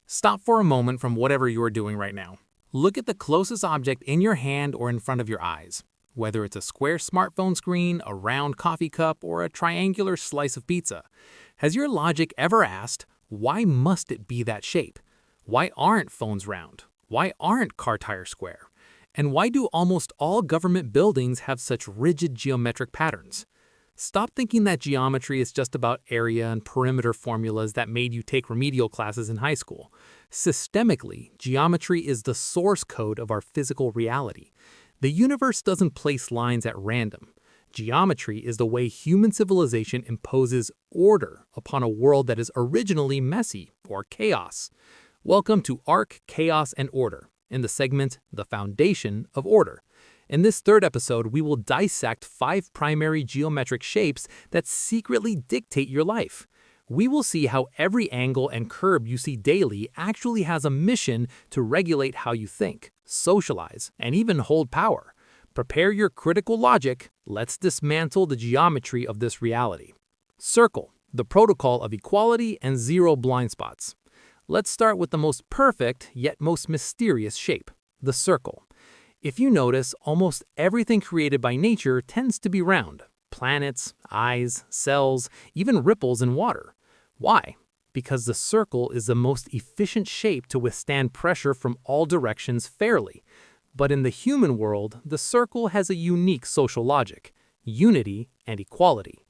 Stop for a moment from whatever you are doing right now. Look at the closest object in your hand or in front of your eyes. Whether it's a square smartphone screen, a round coffee cup, or a triangular slice of pizza. Has your logic ever asked, why must it be that shape? Why aren't phones round? Why aren't car tires square? And why do almost all government buildings have such rigid geometric patterns? Stop thinking that geometry is just about area and perimeter formulas that made you take remedial classes in high school. Systemically, geometry is the source code of our physical reality. The universe doesn't place lines at random. Geometry is the way human civilization imposes order upon a world that is originally messy or chaos. Welcome to Arc, Chaos, and Order, in the segment The Foundation of Order. In this third episode, we will dissect 5 primary geometric shapes that secretly dictate your life. We will see how every angle and curve you see daily actually has a mission to regulate how you think, socialize, and even hold power. Prepare your critical logic. Let's dismantle the geometry of this reality. Circle, the protocol of equality and zero blind spots. Let's start with the most perfect yet most mysterious shape, the circle. If you notice, almost everything created by nature tends to be round. Planets, eyes, cells, even ripples in water. Why? Because the circle is the most efficient shape to withstand pressure from all directions fairly. But in the human world, the circle has a unique social logic: unity and equality.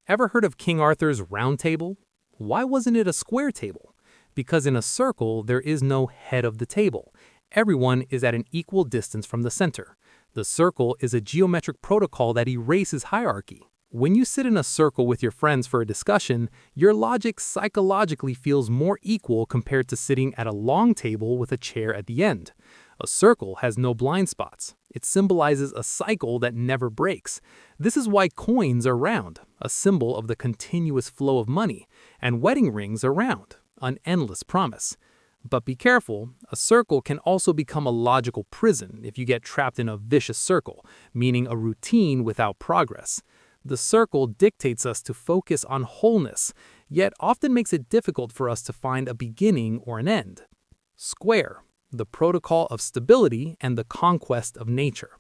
Ever heard of King Arthur's Round Table? Why wasn't it a square table? Because in a circle, there is no head of the table. Everyone is at an equal distance from the center. The circle is a geometric protocol that erases hierarchy. When you sit in a circle with your friends for a discussion, your logic psychologically feels more equal compared to sitting at a long table with a chair at the end. A circle has no blind spots. It symbolizes a cycle that never breaks. This is why coins are round, a symbol of the continuous flow of money, and wedding rings are round, an endless promise. But be careful, a circle can also become a logical prison if you get trapped in a vicious circle, meaning a routine without progress. The circle dictates us to focus on wholeness, yet often makes it difficult for us to find a beginning or an end. Square, the protocol of stability and the conquest of nature.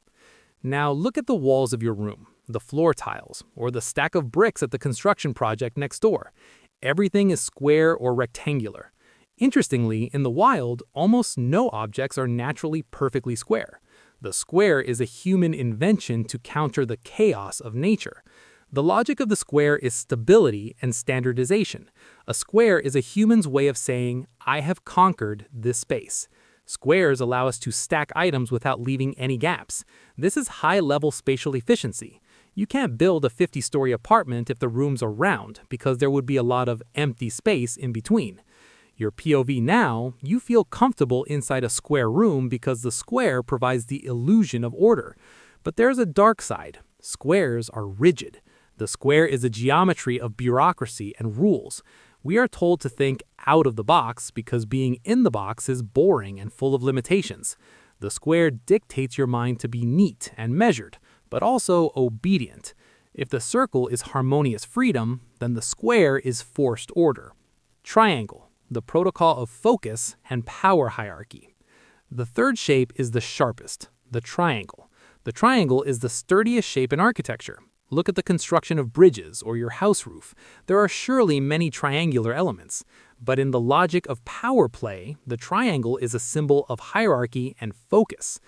Now look at the walls of your room, the floor tiles, or the stack of bricks at the construction project next door. Everything is square or rectangular. Interestingly, in the wild, almost no objects are naturally perfectly square. The square is a human invention to counter the chaos of nature. The logic of the square is stability and standardization. A square is a human's way of saying, I have conquered this space. Squares allow us to stack items without leaving any gaps. This is high-level spatial efficiency. You can't build a 50-story apartment if the rooms are round, because there would be a lot of empty space in between. Your POV now, you feel comfortable inside a square room because the square provides the illusion of order. But there's a dark side. Squares are rigid. The square is a geometry of bureaucracy and rules. We are told to think out of the box because being in the box is boring and full of limitations. The square dictates your mind to be neat and measured, but also obedient. If the circle is harmonious freedom, then the square is forced order. Triangle, the protocol of focus and power hierarchy. The third shape is the sharpest, the triangle. The triangle is the sturdiest shape in architecture. Look at the construction of bridges or your house roof. There are surely many triangular elements. But in the logic of power play, the triangle is a symbol of hierarchy and focus.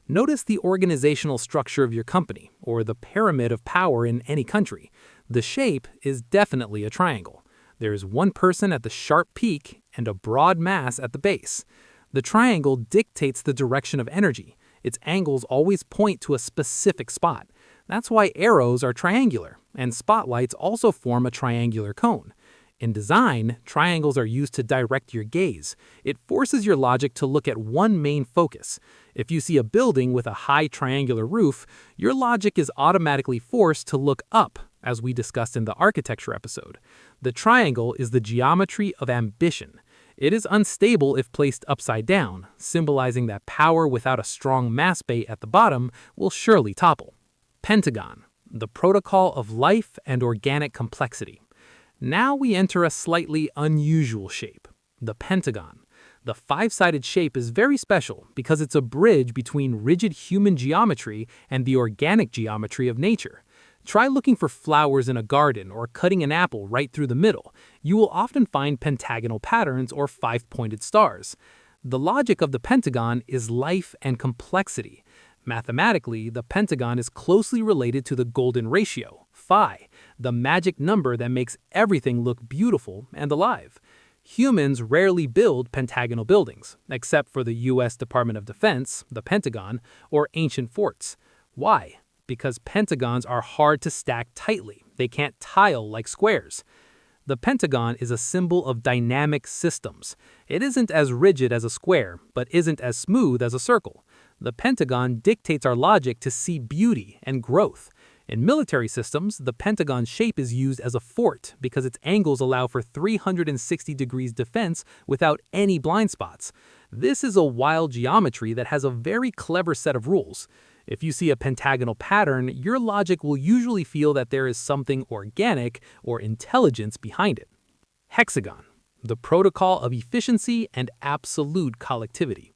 Notice the organizational structure of your company, or the pyramid of power in any country. The shape is definitely a triangle. There is one person at the sharp peak and a broad mass at the base. The triangle dictates the direction of energy. Its angles always point to a specific spot. That's why arrows are triangular, and spotlights also form a triangular cone. In design, triangles are used to direct your gaze. It forces your logic to look at one main focus. If you see a building with a high triangular roof, your logic is automatically forced to look up, as we discussed in the architecture episode. The triangle is the geometry of ambition. It is unstable if placed upside down, symbolizing that power without a strong mass base at the bottom will surely topple. Pentagon, the protocol of life and organic complexity. Now we enter a slightly unusual shape, the pentagon. The five-sided shape is very special because it's a bridge between rigid human geometry and the organic geometry of nature. Try looking for flowers in a garden or cutting an apple right through the middle. You will often find pentagonal patterns or five-pointed stars. The logic of the pentagon is life and complexity. Mathematically, the pentagon is closely related to the golden ratio, phi, the magic number that makes everything look beautiful and alive. Humans rarely build pentagonal buildings, except for the US Department of Defense, the Pentagon, or ancient forts. Why? Because pentagons are hard to stack tightly. They can't tile like squares. The pentagon is a symbol of dynamic systems. It isn't as rigid as a square, but isn't as smooth as a circle. The pentagon dictates our logic to see beauty and growth. In military systems, the pentagon's shape is used as a fort because its angles allow for 360 degrees defense without any blind spots. This is a wild geometry that has a very clever set of rules. If you see a pentagonal pattern, your logic will usually feel that there is something organic or intelligence behind it. Hexagon, the protocol of efficiency and absolute collectivity.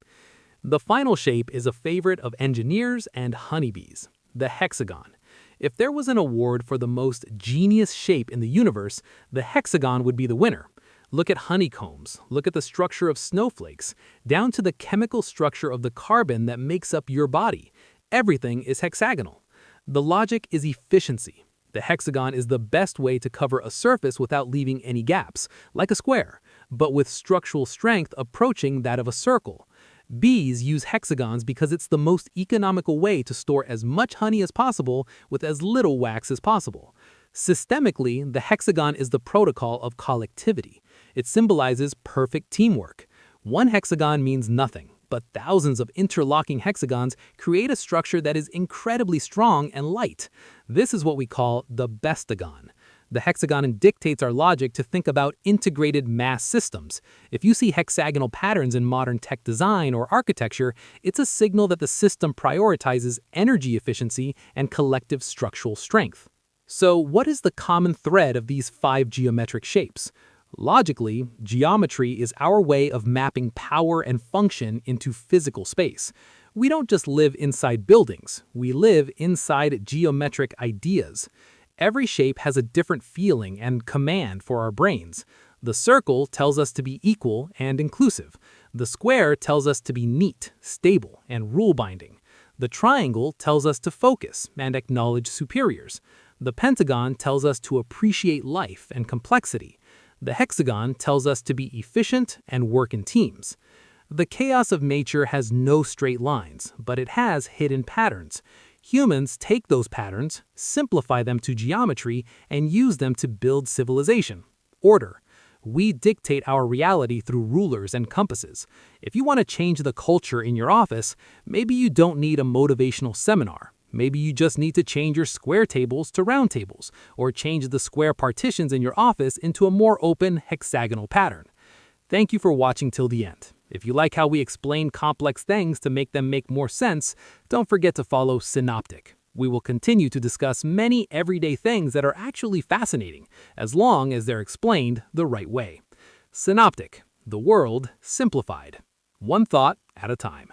The final shape is a favorite of engineers and honeybees, the hexagon. If there was an award for the most genius shape in the universe, the hexagon would be the winner. Look at honeycombs, look at the structure of snowflakes, down to the chemical structure of the carbon that makes up your body. Everything is hexagonal. The logic is efficiency. The hexagon is the best way to cover a surface without leaving any gaps, like a square, but with structural strength approaching that of a circle. Bees use hexagons because it's the most economical way to store as much honey as possible with as little wax as possible. Systemically, the hexagon is the protocol of collectivity. It symbolizes perfect teamwork. One hexagon means nothing, but thousands of interlocking hexagons create a structure that is incredibly strong and light. This is what we call the bestagon. The hexagon dictates our logic to think about integrated mass systems. If you see hexagonal patterns in modern tech design or architecture, it's a signal that the system prioritizes energy efficiency and collective structural strength. So, what is the common thread of these five geometric shapes? Logically, geometry is our way of mapping power and function into physical space. We don't just live inside buildings, we live inside geometric ideas. Every shape has a different feeling and command for our brains. The circle tells us to be equal and inclusive. The square tells us to be neat, stable, and rule-binding. The triangle tells us to focus and acknowledge superiors. The pentagon tells us to appreciate life and complexity. The hexagon tells us to be efficient and work in teams. The chaos of nature has no straight lines, but it has hidden patterns. Humans take those patterns, simplify them to geometry, and use them to build civilization. Order. We dictate our reality through rulers and compasses. If you want to change the culture in your office, maybe you don't need a motivational seminar. Maybe you just need to change your square tables to round tables, or change the square partitions in your office into a more open hexagonal pattern. Thank you for watching till the end. If you like how we explain complex things to make them make more sense, don't forget to follow Synoptic. We will continue to discuss many everyday things that are actually fascinating, as long as they're explained the right way. Synoptic, the world simplified. One thought at a time.